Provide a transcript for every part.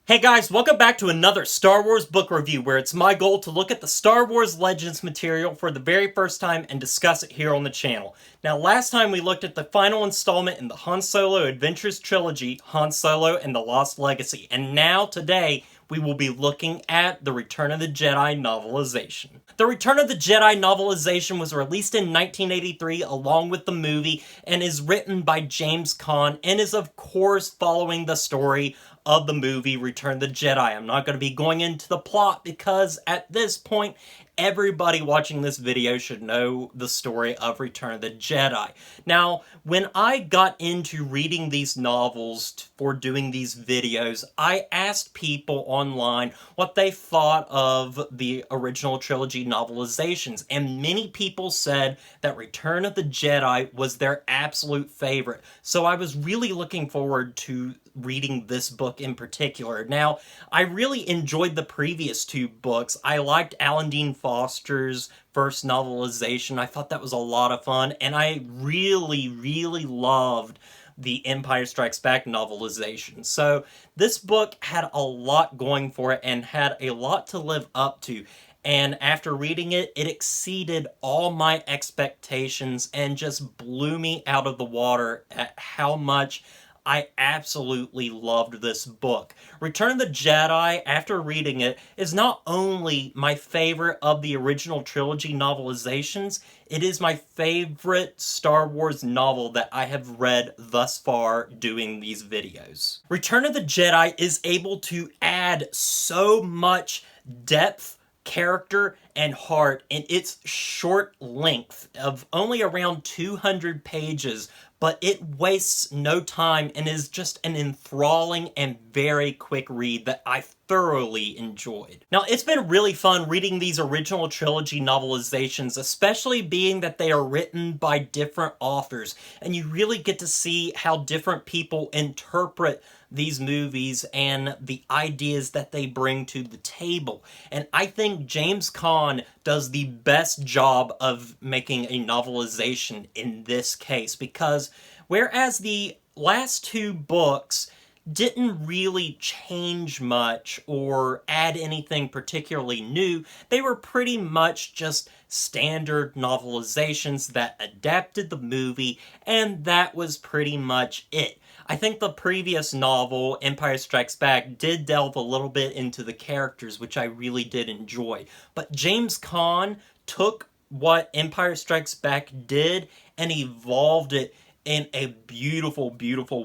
Hey guys, welcome back to another Star Wars book review where it's my goal to look at the Star Wars Legends material for the very first time and discuss it here on the channel. Now last time we looked at the final installment in the Han Solo Adventures trilogy, Han Solo and the Lost Legacy, and now today we will be looking at the Return of the Jedi novelization. The Return of the Jedi novelization was released in 1983 along with the movie and is written by James Kahn and is of course following the story of the movie Return of the Jedi. I'm not going to be going into the plot because at this point everybody watching this video should know the story of Return of the Jedi. Now, when I got into reading these novels for doing these videos, I asked people online what they thought of the original trilogy novelizations, and many people said that Return of the Jedi was their absolute favorite. So I was really looking forward to reading this book in particular. Now, I really enjoyed the previous two books. I liked Alan Dean Foster's first novelization. I thought that was a lot of fun, and I really loved the Empire Strikes Back novelization. So this book had a lot going for it and had a lot to live up to. And after reading it, it exceeded all my expectations and just blew me out of the water at how much I absolutely loved this book. Return of the Jedi, after reading it, is not only my favorite of the original trilogy novelizations, it is my favorite Star Wars novel that I have read thus far doing these videos. Return of the Jedi is able to add so much depth, character, and heart in its short length of only around 200 pages, but it wastes no time and is just an enthralling and very quick read that I thoroughly enjoyed. Now, it's been really fun reading these original trilogy novelizations, especially being that they are written by different authors, and you really get to see how different people interpret these movies and the ideas that they bring to the table. And I think James Kahn does the best job of making a novelization in this case, because whereas the last two books didn't really change much or add anything particularly new, they were pretty much just standard novelizations that adapted the movie, and that was pretty much it. I think the previous novel, Empire Strikes Back, did delve a little bit into the characters, which I really did enjoy. But James Kahn took what Empire Strikes Back did and evolved it in a beautiful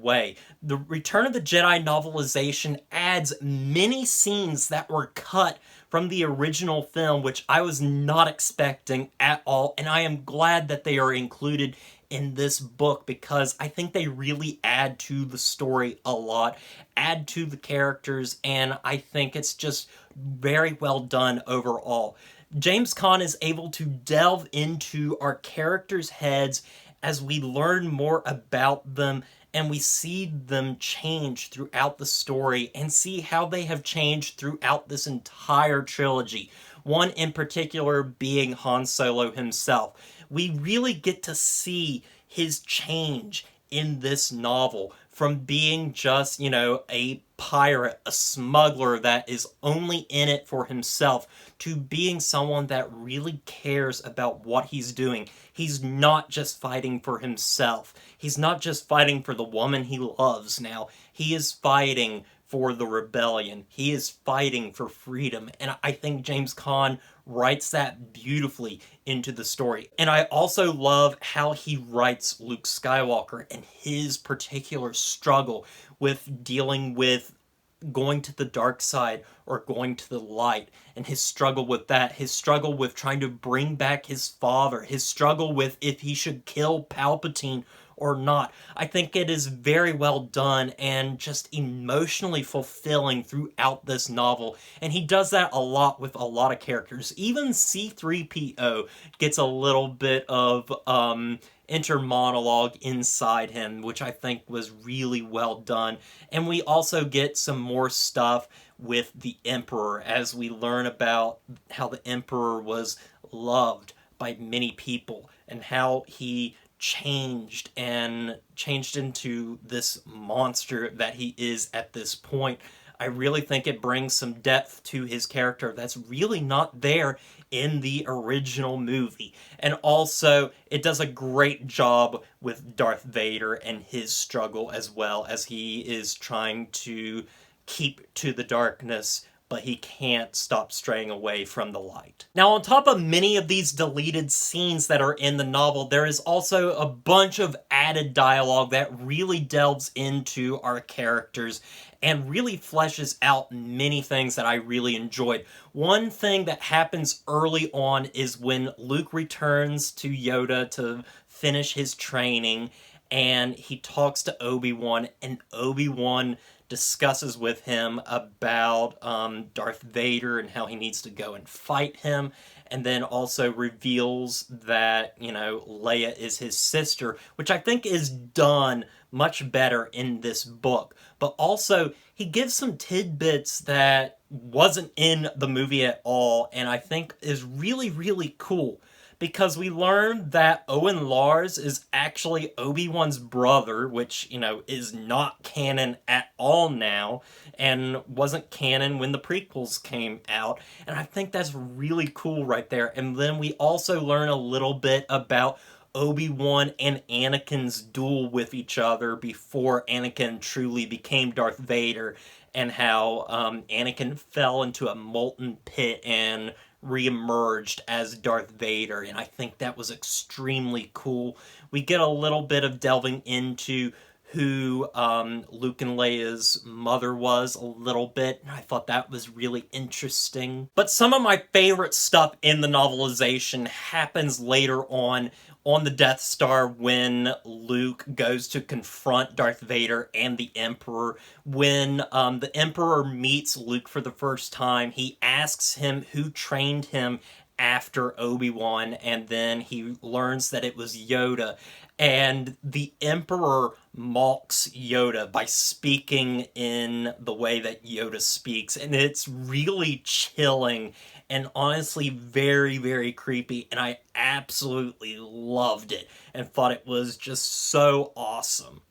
way. The Return of the Jedi novelization adds many scenes that were cut from the original film, which I was not expecting at all, and I am glad that they are included in this book because I think they really add to the story a lot, add to the characters, and I think it's just very well done overall. James Kahn is able to delve into our characters' heads as we learn more about them and we see them change throughout the story and see how they have changed throughout this entire trilogy. One in particular being Han Solo himself. We really get to see his change in this novel from being just, a pirate, a smuggler that is only in it for himself, to being someone that really cares about what he's doing. He's not just fighting for himself. He's not just fighting for the woman he loves now. He is fighting for the rebellion. He is fighting for freedom. And I think James Kahn writes that beautifully into the story. And I also love how he writes Luke Skywalker and his particular struggle with dealing with going to the dark side or going to the light, and his struggle with that, his struggle with trying to bring back his father, his struggle with if he should kill Palpatine or not. I think it is very well done and just emotionally fulfilling throughout this novel, and he does that a lot with a lot of characters. Even C-3PO gets a little bit of inner monologue inside him, which I think was really well done. And we also get some more stuff with the Emperor as we learn about how the Emperor was loved by many people and how he changed into this monster that he is at this point. I really think it brings some depth to his character that's really not there in the original movie. And also, it does a great job with Darth Vader and his struggle as well, as he is trying to keep to the darkness, but he can't stop straying away from the light. Now, on top of many of these deleted scenes that are in the novel, there is also a bunch of added dialogue that really delves into our characters and really fleshes out many things that I really enjoyed. One thing that happens early on is when Luke returns to Yoda to finish his training, and he talks to Obi-Wan, and Obi-Wan discusses with him about Darth Vader and how he needs to go and fight him, and then also reveals that, you know, Leia is his sister, which I think is done much better in this book. But also, he gives some tidbits that wasn't in the movie at all, and I think is really, really cool. Because we learned that Owen Lars is actually Obi-Wan's brother, which, you know, is not canon at all now, and wasn't canon when the prequels came out. And I think that's really cool right there. And then we also learn a little bit about Obi-Wan and Anakin's duel with each other before Anakin truly became Darth Vader, and how Anakin fell into a molten pit and re-emerged as Darth Vader, and I think that was extremely cool. We get a little bit of delving into who Luke and Leia's mother was a little bit, and I thought that was really interesting. But some of my favorite stuff in the novelization happens later on the Death Star when Luke goes to confront Darth Vader and the Emperor. When the Emperor meets Luke for the first time, he asks him who trained him after Obi-Wan, and then he learns that it was Yoda. And the Emperor mocks Yoda by speaking in the way that Yoda speaks, and it's really chilling and honestly very, very creepy, and I absolutely loved it and thought it was just so awesome.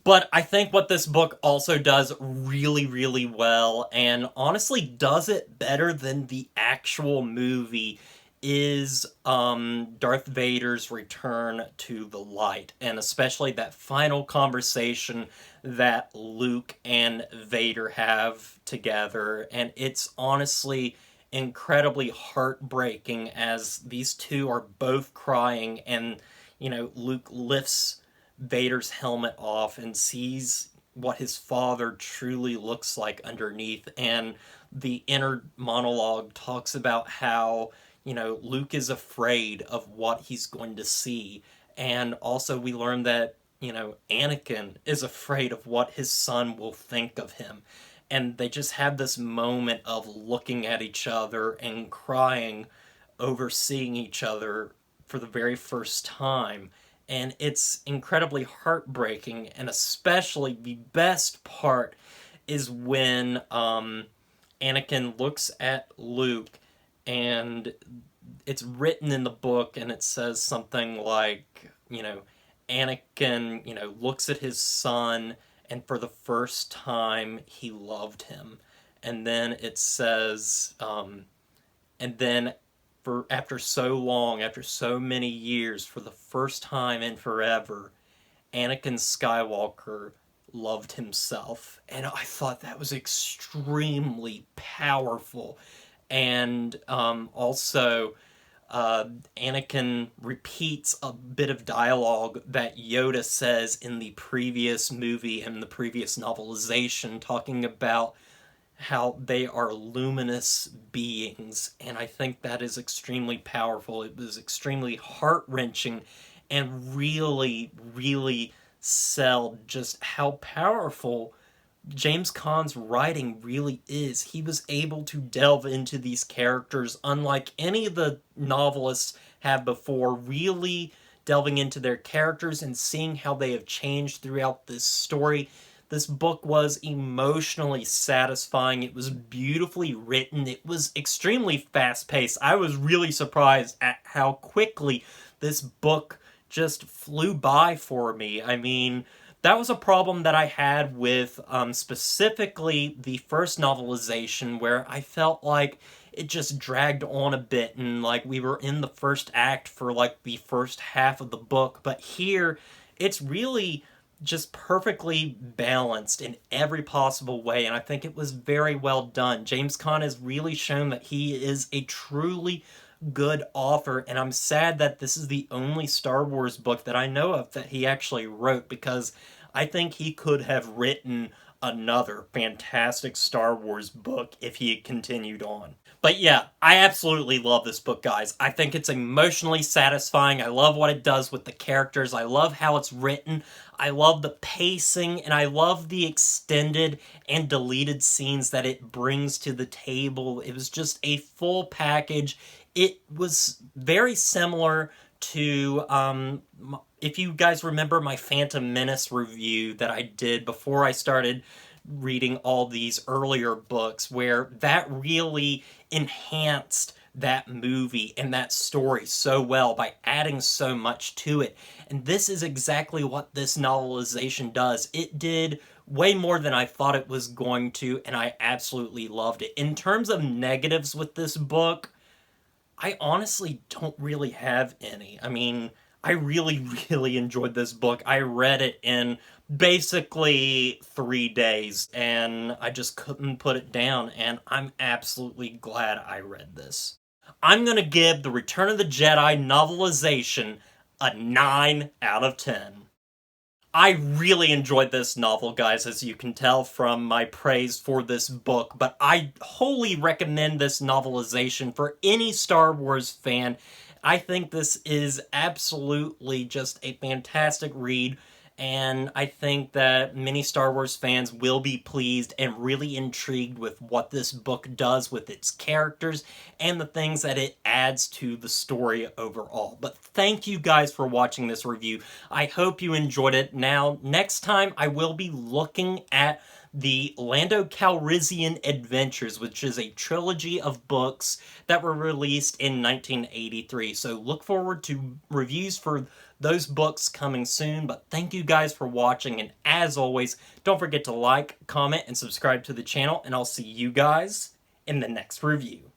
But I think what this book also does really, really well, and honestly does it better than the actual movie, is Darth Vader's return to the light, and especially that final conversation that Luke and Vader have together, and it's honestly incredibly heartbreaking as these two are both crying, and, you know, Luke lifts Vader's helmet off and sees what his father truly looks like underneath, and the inner monologue talks about how, you know, Luke is afraid of what he's going to see, and also we learn that, you know, Anakin is afraid of what his son will think of him, and they just have this moment of looking at each other and crying over seeing each other for the very first time. And it's incredibly heartbreaking, and especially the best part is when Anakin looks at Luke, and it's written in the book, and it says something like, you know, Anakin, you know, looks at his son, and for the first time he loved him. And then it says, and then for after so long, after so many years, for the first time in forever, Anakin Skywalker loved himself. And I thought that was extremely powerful. And also, Anakin repeats a bit of dialogue that Yoda says in the previous movie and the previous novelization, talking about how they are luminous beings, and I think that is extremely powerful. It was extremely heart-wrenching and really, really sell just how powerful James Caan's writing really is. He was able to delve into these characters unlike any of the novelists have before, really delving into their characters and seeing how they have changed throughout this story. This book was emotionally satisfying. It was beautifully written. It was extremely fast-paced. I was really surprised at how quickly this book just flew by for me. I mean, That was a problem that I had with specifically the first novelization, where I felt like it just dragged on a bit, and like we were in the first act for like the first half of the book. But here, it's really just perfectly balanced in every possible way, and I think it was very well done. James Kahn has really shown that he is a truly good author, and I'm sad that this is the only Star Wars book that I know of that he actually wrote, because I think he could have written another fantastic Star Wars book if he had continued on. But yeah, I absolutely love this book, guys. I think it's emotionally satisfying. I love what it does with the characters. I love how it's written. I love the pacing, and I love the extended and deleted scenes that it brings to the table. It was just a full package. It was very similar to, if you guys remember my Phantom Menace review that I did before I started reading all these earlier books, where that really enhanced that movie and that story so well by adding so much to it. And this is exactly what this novelization does. It did way more than I thought it was going to, and I absolutely loved it. In terms of negatives with this book, I honestly don't really have any. I mean, I really, really enjoyed this book. I read it in basically 3 days, and I just couldn't put it down, and I'm absolutely glad I read this. I'm gonna give The Return of the Jedi novelization a 9 out of 10. I really enjoyed this novel, guys, as you can tell from my praise for this book, but I wholly recommend this novelization for any Star Wars fan. I think this is absolutely just a fantastic read, and I think that many Star Wars fans will be pleased and really intrigued with what this book does with its characters and the things that it adds to the story overall. But thank you guys for watching this review. I hope you enjoyed it. Now, next time I will be looking at the Lando Calrissian Adventures, which is a trilogy of books that were released in 1983. So look forward to reviews for those books coming soon. But thank you guys for watching, and as always, don't forget to like, comment, and subscribe to the channel, and I'll see you guys in the next review.